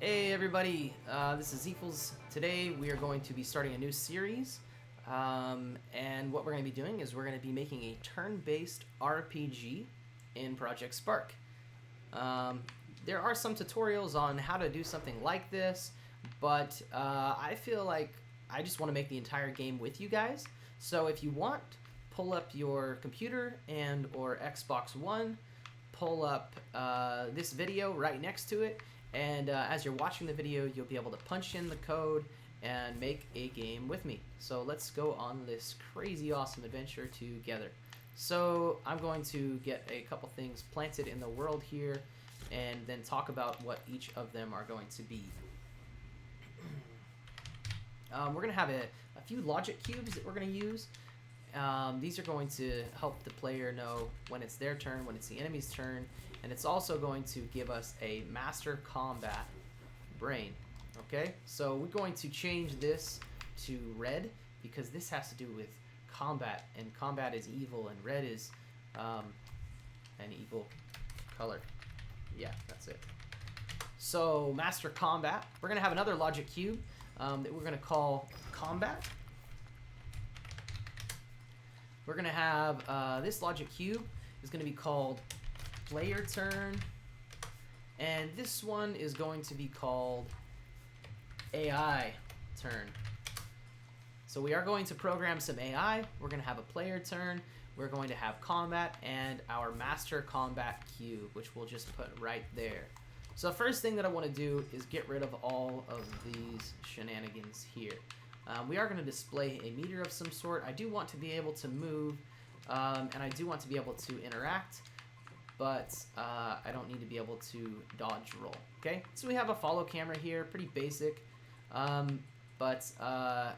Hey everybody, this is Equals. Today we are going to be starting a new series, and what we're going to be doing is we're going to be making a turn-based RPG in Project Spark. There are some tutorials on how to do something like this, but I feel like I just want to make the entire game with you guys. So if you want, pull up your computer and or Xbox One, pull up this video right next to it, and as you're watching the video, you'll be able to punch in the code and make a game with me. So let's go on this crazy awesome adventure together. So I'm going to get a couple things planted in the world here and then talk about what each of them are going to be. We're going to have a few logic cubes that we're going to use. These are going to help the player know when it's their turn, when it's the enemy's turn, and it's also going to give us a master combat brain. Okay, so we're going to change this to red because this has to do with combat, and combat is evil, and red is an evil color. Yeah, that's it. So master combat, we're going to have another logic cube that we're going to call combat. We're going to have this logic cube is going to be called player turn, and this one is going to be called AI turn. So we are going to program some AI. We're going to have a player turn, we're going to have combat, and our master combat cube, which we'll just put right there. So the first thing that I want to do is get rid of all of these shenanigans here. We are going to display a meter of some sort. I do want to be able to move, and I do want to be able to interact, but I don't need to be able to dodge roll. Okay, so we have a follow camera here, pretty basic, but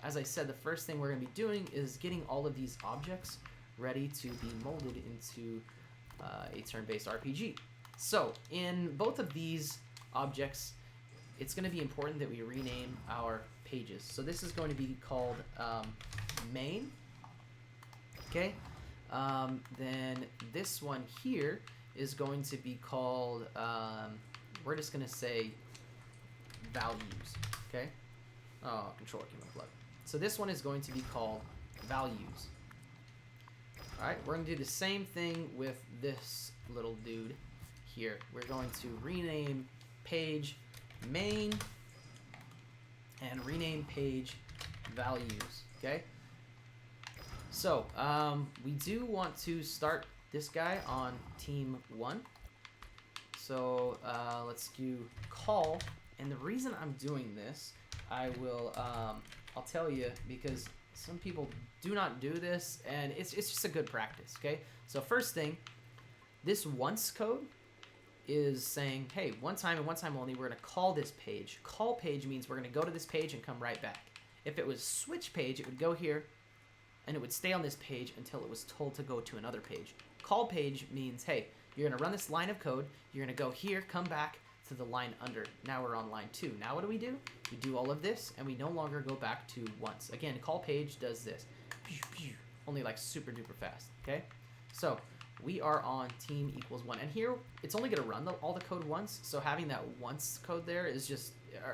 as I said, the first thing we're going to be doing is getting all of these objects ready to be molded into a turn-based RPG. So in both of these objects, it's going to be important that we rename our pages. So this is going to be called main. Okay. Then this one here is going to be called, we're just going to say values. Okay. Oh, controller came unplugged. So this one is going to be called values. All right. We're going to do the same thing with this little dude here. We're going to rename page main and rename page values. Okay, so we do want to start this guy on team 1, so let's do call, and the reason I'm doing this, I will I'll tell you, because some people do not do this, and it's just a good practice. Okay, so first thing, this once code is saying, hey, one time and one time only, we're going to call this page. Call page means we're going to go to this page and come right back. If it was switch page, it would go here, and it would stay on this page until it was told to go to another page. Call page means, hey, you're going to run this line of code, you're going to go here, come back to the line under. Now we're on line 2. Now what do? We do all of this, and we no longer go back to once. Again, call page does this. Only like super duper fast, okay? So we are on team equals 1, and here it's only going to run all the code once, so having that once code there is just,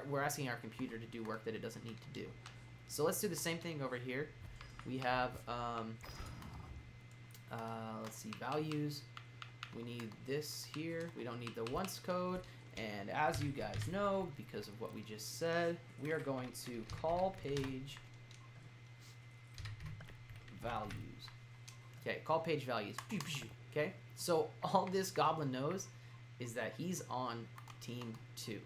we're asking our computer to do work that it doesn't need to do. So let's do the same thing over here. We have, let's see, values. We need this here. We don't need the once code, and as you guys know, because of what we just said, we are going to call page values. Okay, call page values. Okay, so all this goblin knows is that he's on team 2.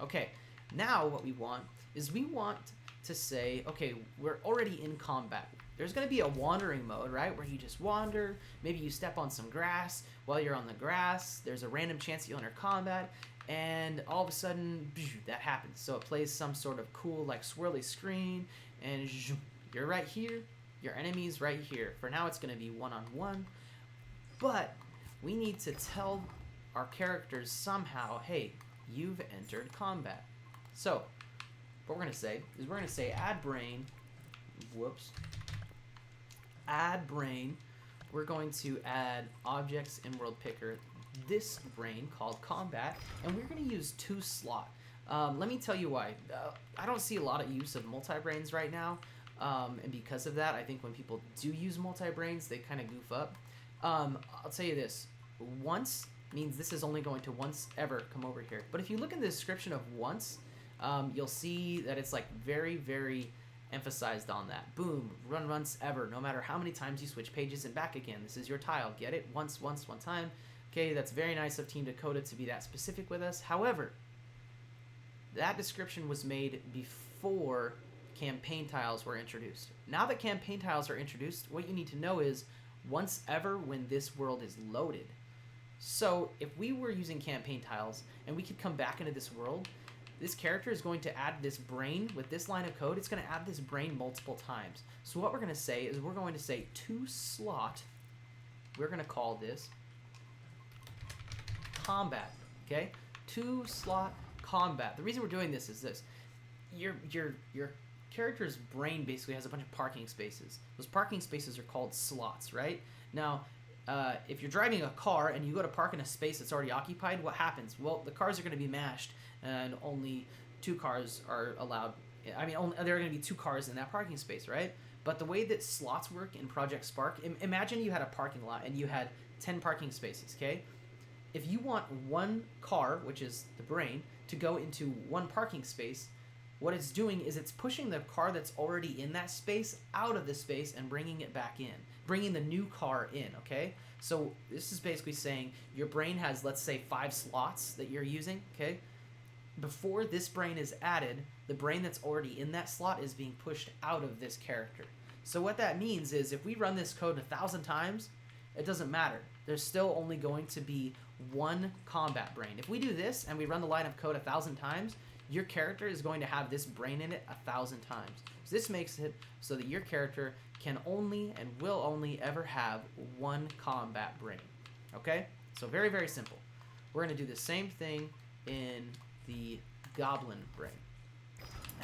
Okay, now what we want is we want to say, okay, we're already in combat. There's going to be a wandering mode, right, where you just wander. Maybe you step on some grass. While you're on the grass, there's a random chance you'll enter combat, and all of a sudden, that happens. So it plays some sort of cool, like, swirly screen, and you're right here. Your enemy's right here. For now, it's going to be one-on-one, but we need to tell our characters somehow, hey, you've entered combat. So what we're going to say is we're going to say add brain, add brain. We're going to add objects in world picker, this brain called combat, and we're going to use 2 slot. Let me tell you why. I don't see a lot of use of multi-brains right now, and because of that, I think when people do use multi-brains, they kind of goof up. I'll tell you this. Once means this is only going to once ever come over here. But if you look in the description of once, you'll see that it's like very, very emphasized on that. Boom, run once ever, no matter how many times you switch pages and back again. This is your tile. Get it? Once, one time. Okay, that's very nice of Team Dakota to be that specific with us. However, that description was made before campaign tiles were introduced. Now that campaign tiles are introduced, what you need to know is once ever when this world is loaded. So if we were using campaign tiles and we could come back into this world, this character is going to add this brain with this line of code. It's going to add this brain multiple times. So what we're going to say is we're going to say to slot. We're going to call this combat. Okay, to slot combat. The reason we're doing this is this: your character's brain basically has a bunch of parking spaces. Those parking spaces are called slots, right? Now, if you're driving a car and you go to park in a space that's already occupied, what happens? Well, the cars are going to be mashed, and only 2 cars are allowed. I mean, there are going to be 2 cars in that parking space, right? But the way that slots work in PRpject Spark, imagine you had a parking lot and you had 10 parking spaces, okay? If you want one car, which is the brain, to go into one parking space, what it's doing is it's pushing the car that's already in that space out of the space and bringing it back in, bringing the new car in, okay? So this is basically saying your brain has, let's say, 5 slots that you're using, okay? Before this brain is added, the brain that's already in that slot is being pushed out of this character. So what that means is if we run this code 1,000 times, it doesn't matter. There's still only going to be one combat brain. If we do this and we run the line of code 1,000 times, your character is going to have this brain in it 1,000 times. So this makes it so that your character can only and will only ever have one combat brain. Okay? So very, very simple. We're going to do the same thing in the goblin brain.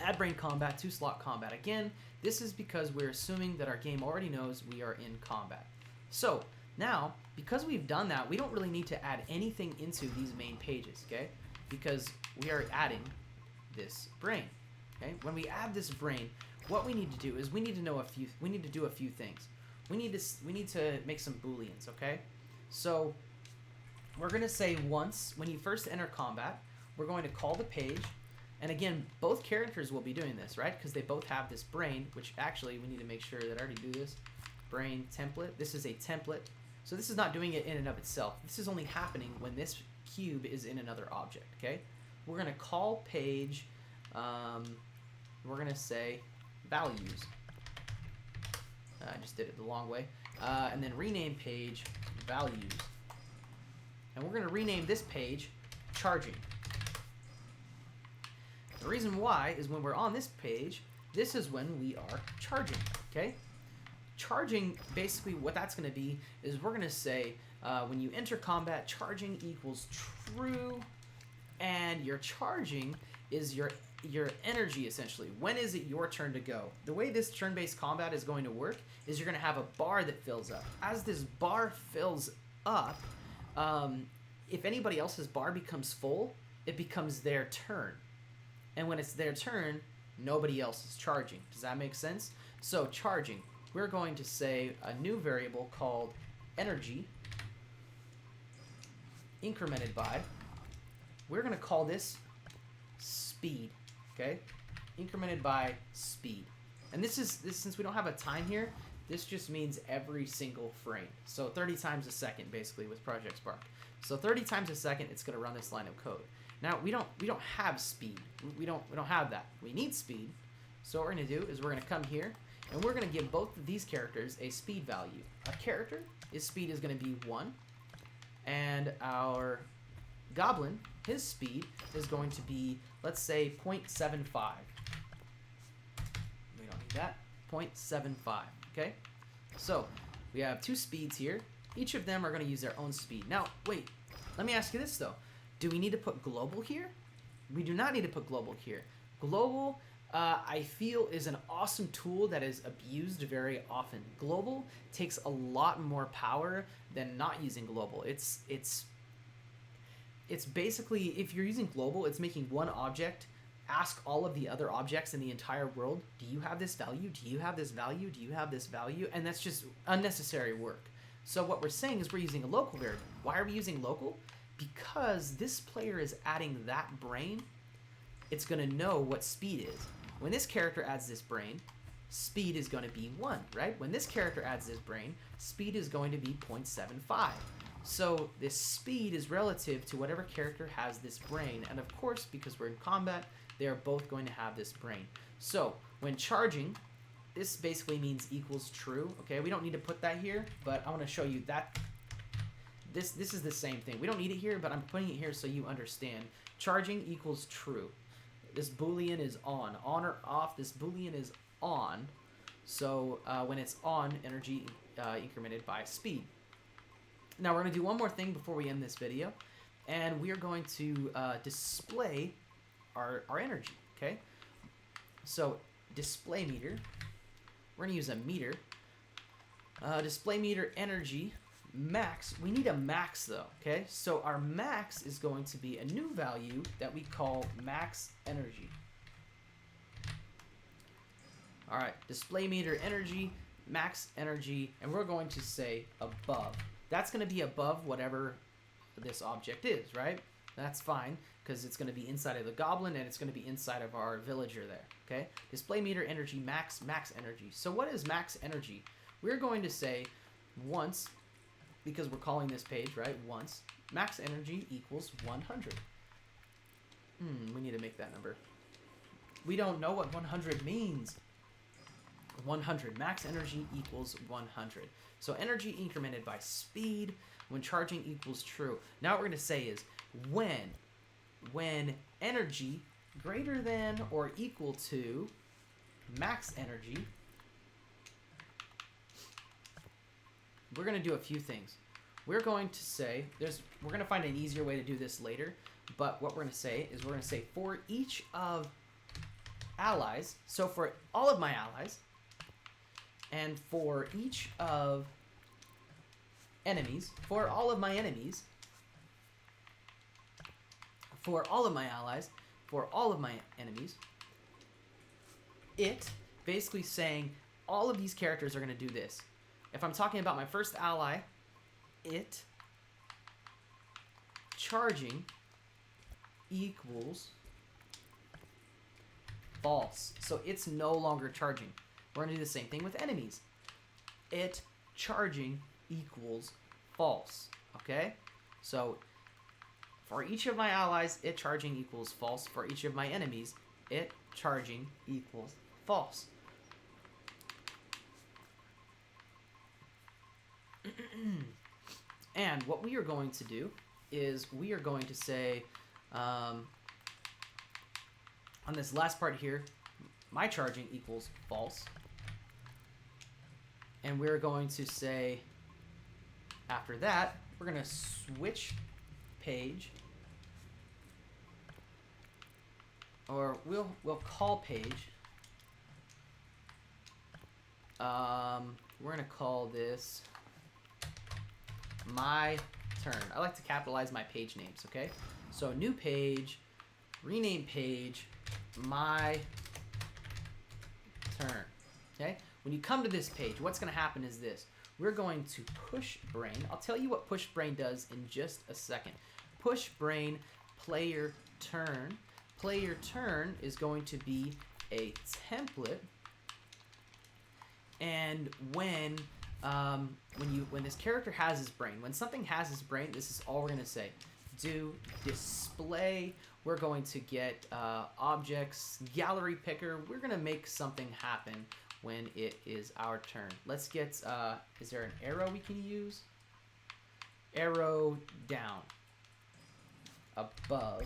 Add brain combat to slot combat. Again, this is because we're assuming that our game already knows we are in combat. So now, because we've done that, we don't really need to add anything into these main pages, okay? Because we are adding this brain, okay? When we add this brain, what we need to do is we need to do a few things. We need to make some booleans, okay? So we're going to say once, when you first enter combat, we're going to call the page. And again, both characters will be doing this, right? Because they both have this brain, which actually we need to make sure that I already do this. Brain template. This is a template. So this is not doing it in and of itself. This is only happening when this cube is in another object, okay? We're going to call page, we're going to say values. I just did it the long way. And then rename page values. And we're going to rename this page charging. The reason why is when we're on this page, this is when we are charging, okay? Charging, basically what that's going to be is we're going to say when you enter combat, charging equals true, and your charging is your energy, essentially. When is it your turn to go? The way this turn-based combat is going to work is you're going to have a bar that fills up. As this bar fills up, if anybody else's bar becomes full, it becomes their turn. And when it's their turn, nobody else is charging. Does that make sense? So charging, we're going to say a new variable called energy incremented by, we're going to call this speed, okay? Incremented by speed. And this since we don't have a time here, this just means every single frame. So 30 times a second basically with PRpject Spark. So 30 times a second it's going to run this line of code. Now we don't have speed. We don't have that. We need speed. So what we're going to do is we're going to come here and we're going to give both of these characters a speed value. A character, his speed is going to be 1, and our goblin, his speed is going to be, let's say, 0.75. We don't need that. 0.75, okay? So we have 2 speeds here. Each of them are going to use their own speed. Now, wait, let me ask you this though. Do we need to put global here? We do not need to put global here. Global, I feel, is an awesome tool that is abused very often. Global takes a lot more power than not using global. it's basically, if you're using global, it's making one object ask all of the other objects in the entire world, do you have this value? Do you have this value? Do you have this value? And that's just unnecessary work. So what we're saying is we're using a local variable. Why are we using local? Because this player is adding that brain, it's going to know what speed is. When this character adds this brain, speed is going to be 1, right? When this character adds this brain, speed is going to be 0.75. So this speed is relative to whatever character has this brain. And of course, because we're in combat, they are both going to have this brain. So when charging, this basically means equals true. Okay, we don't need to put that here, but I want to show you that this is the same thing. We don't need it here, but I'm putting it here so you understand. Charging equals true. This boolean is on or off. This boolean is on. So when it's on, energy incremented by speed. Now we're going to do one more thing before we end this video, and we are going to display our energy, okay? So display meter, we're going to use a meter. Display meter energy max, we need a max though, okay? So our max is going to be a new value that we call max energy. All right, display meter energy, max energy, and we're going to say above. That's going to be above whatever this object is, right? That's fine, because it's going to be inside of the goblin, and it's going to be inside of our villager there, okay? Display meter energy, max energy. So what is max energy? We're going to say once, because we're calling this page, right? Once, max energy equals 100. We need to make that number. We don't know what 100 means. 100. Max energy equals 100. So energy incremented by speed when charging equals true. Now what we're going to say is when energy greater than or equal to max energy, we're going to do a few things. We're going to say, we're going to find an easier way to do this later, but what we're going to say is we're going to say for each of allies, so for all of my allies, and for each of enemies, for all of my enemies, for all of my allies, for all of my enemies, it basically saying all of these characters are going to do this. If I'm talking about my first ally, it charging equals false. So it's no longer charging. We're going to do the same thing with enemies. It charging equals false. Okay? So for each of my allies, it charging equals false. For each of my enemies, it charging equals false. And what we are going to do is we are going to say on this last part here, my charging equals false. And we're going to say after that, we're going to switch page, or we'll call page. We're going to call this my turn. I like to capitalize my page names, okay? So new page, rename page, my turn, okay? When you come to this page, what's going to happen is this. We're going to push brain. I'll tell you what push brain does in just a second. Push brain player turn. Player turn is going to be a template, and when this character has his brain, when something has his brain, this is all we're going to say. Do display. We're going to get objects, gallery picker. We're going to make something happen when it is our turn. Let's get, is there an arrow we can use? Arrow down. Above.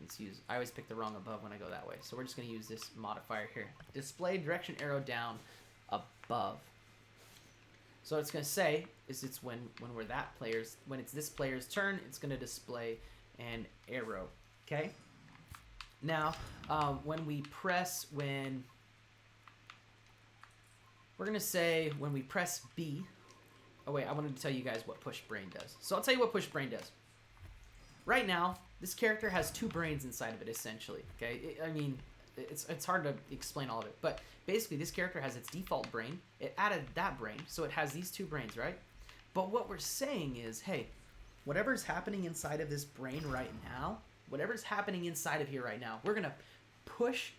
Let's use, I always pick the wrong above when I go that way. So we're just going to use this modifier here. Display direction arrow down above. So what it's going to say is it's when we're that player's, when it's this player's turn, it's going to display an arrow. Okay? Now, when we press, we're going to say when we press B, Oh wait, I wanted to tell you guys what push brain does. So I'll tell you what push brain does. Right now, this character has 2 brains inside of it, essentially. Okay, I mean, it's hard to explain all of it, but basically this character has its default brain. It added that brain, so it has these 2 brains, right? But what we're saying is, hey, whatever's happening inside of this brain right now, whatever's happening inside of here right now, we're gonna push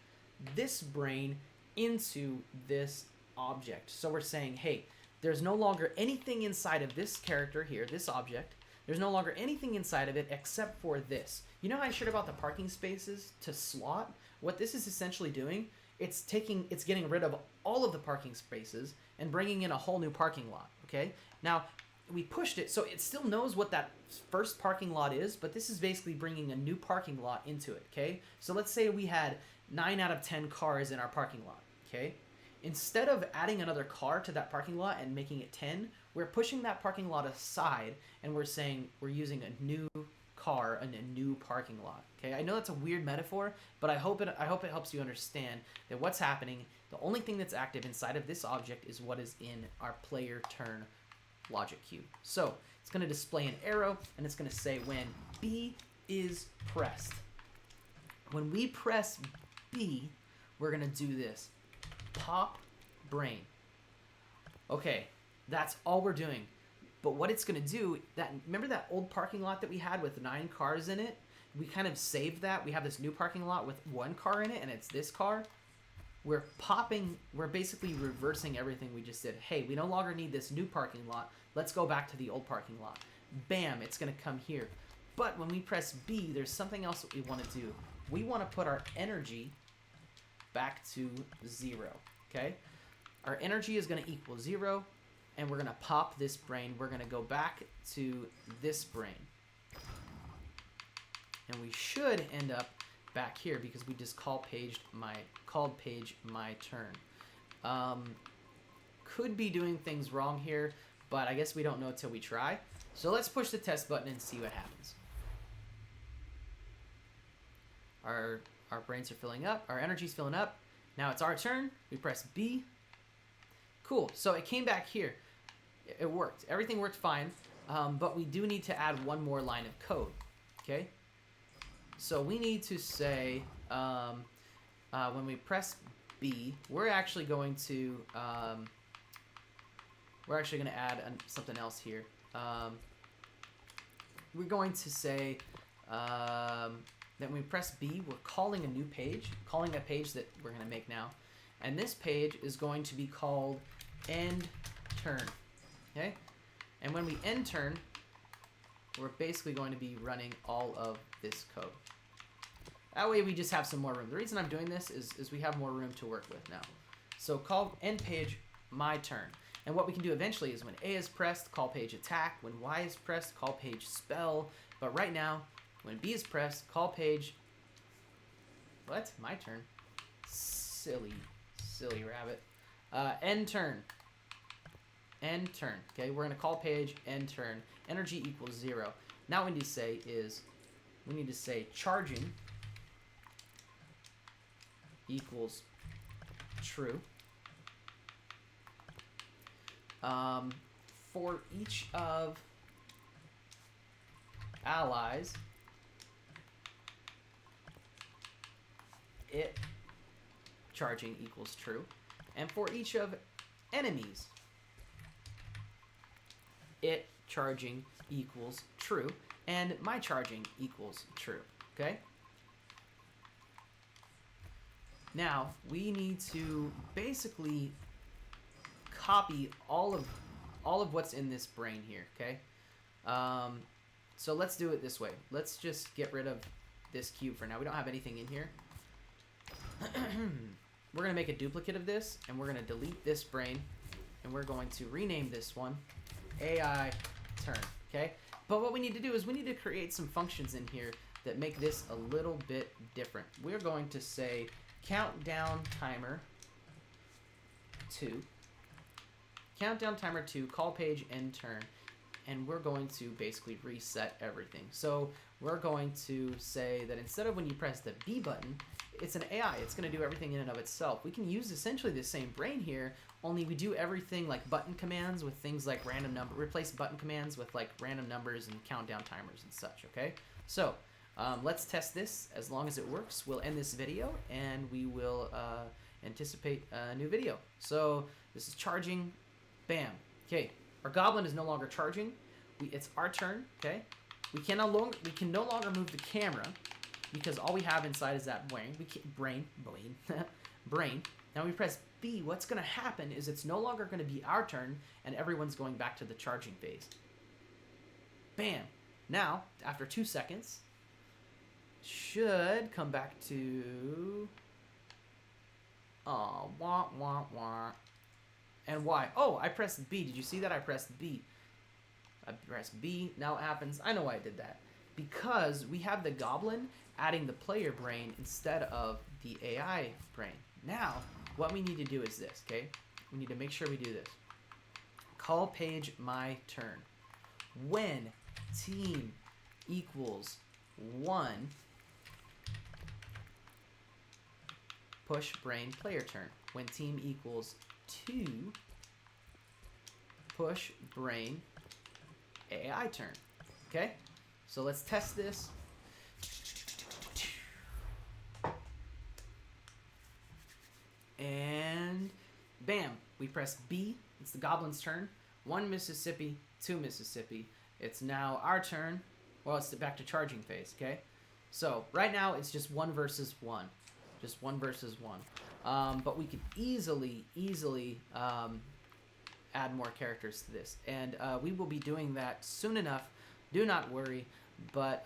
this brain into this object. So we're saying, hey, there's no longer anything inside of this character here, this object. There's no longer anything inside of it except for this. You know how I shared about the parking spaces to slot? What this is essentially doing, it's getting rid of all of the parking spaces and bringing in a whole new parking lot, okay? Now, we pushed it, so it still knows what that first parking lot is, but this is basically bringing a new parking lot into it, okay? So let's say we had 9 out of 10 cars in our parking lot, okay? Instead of adding another car to that parking lot and making it 10, we're pushing that parking lot aside, and we're saying we're using a new car and a new parking lot, okay? I know that's a weird metaphor, but I hope it helps you understand that what's happening, the only thing that's active inside of this object is what is in our player turn logic cube. So it's going to display an arrow, and it's going to say when B is pressed. When we press B, we're going to do this. Pop brain. Okay, that's all we're doing. But what it's going to do, remember that old parking lot that we had with 9 cars in it? We kind of saved that. We have this new parking lot with 1 car in it, and it's this car. We're basically reversing everything we just did. Hey, we no longer need this new parking lot. Let's go back to the old parking lot. Bam, it's going to come here. But when we press B, there's something else that we want to do. We want to put our energy back to 0, okay? Our energy is going to equal 0, and we're going to pop this brain. We're going to go back to this brain. And we should end up back here because we just called page my turn. Could be doing things wrong here, but I guess we don't know till we try. So let's push the test button and see what happens. Our brains are filling up. Our energy's filling up. Now it's our turn. We press B. Cool. So it came back here. It worked. Everything worked fine. But we do need to add one more line of code. Okay? So we need to say, when we press B, we're actually going to add something else here. We're going to say that when we press B, we're calling a new page, calling a page that we're going to make now. And this page is going to be called end turn. Okay? And when we end turn, we're basically going to be running all of this code. That way we just have some more room. The reason I'm doing this is we have more room to work with now. So call end page my turn. And what we can do eventually is when A is pressed, call page attack. When Y is pressed, call page spell. But right now, when B is pressed, call page... What? My turn? Silly rabbit. End turn. End turn. Okay, we're going to call page end turn. Energy equals 0. Now what we need to say is, we need to say charging equals true. For each of allies, it charging equals true. And for each of enemies, it charging equals true. And my charging equals true. Okay? Now, we need to basically copy all of what's in this brain here, okay? So let's do it this way. Let's just get rid of this cube for now. We don't have anything in here. We're going to make a duplicate of this, and we're going to delete this brain, and we're going to rename this one AI turn, okay? But what we need to do is we need to create some functions in here that make this a little bit different. We're going to say countdown timer 2. Countdown timer 2, call page end turn, and we're going to basically reset everything. So we're going to say that instead of when you press the B button, it's an AI. It's going to do everything in and of itself. We can use essentially the same brain here, only we do everything like button commands with things like random number. Replace button commands with like random numbers and countdown timers and such. Okay, so let's test this. As long as it works, we'll end this video and we will anticipate a new video. So this is charging. Bam. Okay, our goblin is no longer charging. It's our turn. Okay, we can no longer move the camera because all we have inside is that brain. Now we press B. What's going to happen is it's no longer going to be our turn, and everyone's going back to the charging phase. Bam. Now, after 2 seconds, should come back to... Oh, wah, wah, wah. And why? Oh, I pressed B. Did you see that? I pressed B. I pressed B. Now it happens. I know why I did that. Because we have the goblin adding the player brain instead of the AI brain. Now, what we need to do is this, okay? We need to make sure we do this. Call page my turn. When team equals 1, push brain player turn. When team equals 2, push brain AI turn. Okay? So let's test this. And bam, we press B. It's the goblin's turn. 1 Mississippi, 2 Mississippi. It's now our turn. Well, it's back to charging phase, okay? So right now it's just 1 versus 1. Just 1 versus 1. But we could easily add more characters to this. And we will be doing that soon enough. Do not worry. But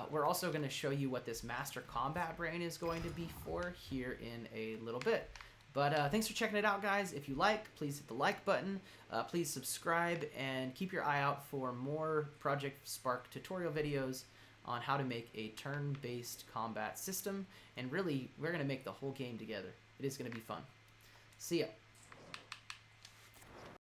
we're also going to show you what this master combat brain is going to be for here in a little bit. But thanks for checking it out, guys. If you like, please hit the like button. Please subscribe and keep your eye out for more Project Spark tutorial videos on how to make a turn-based combat system. And really, we're going to make the whole game together. It is going to be fun. See ya.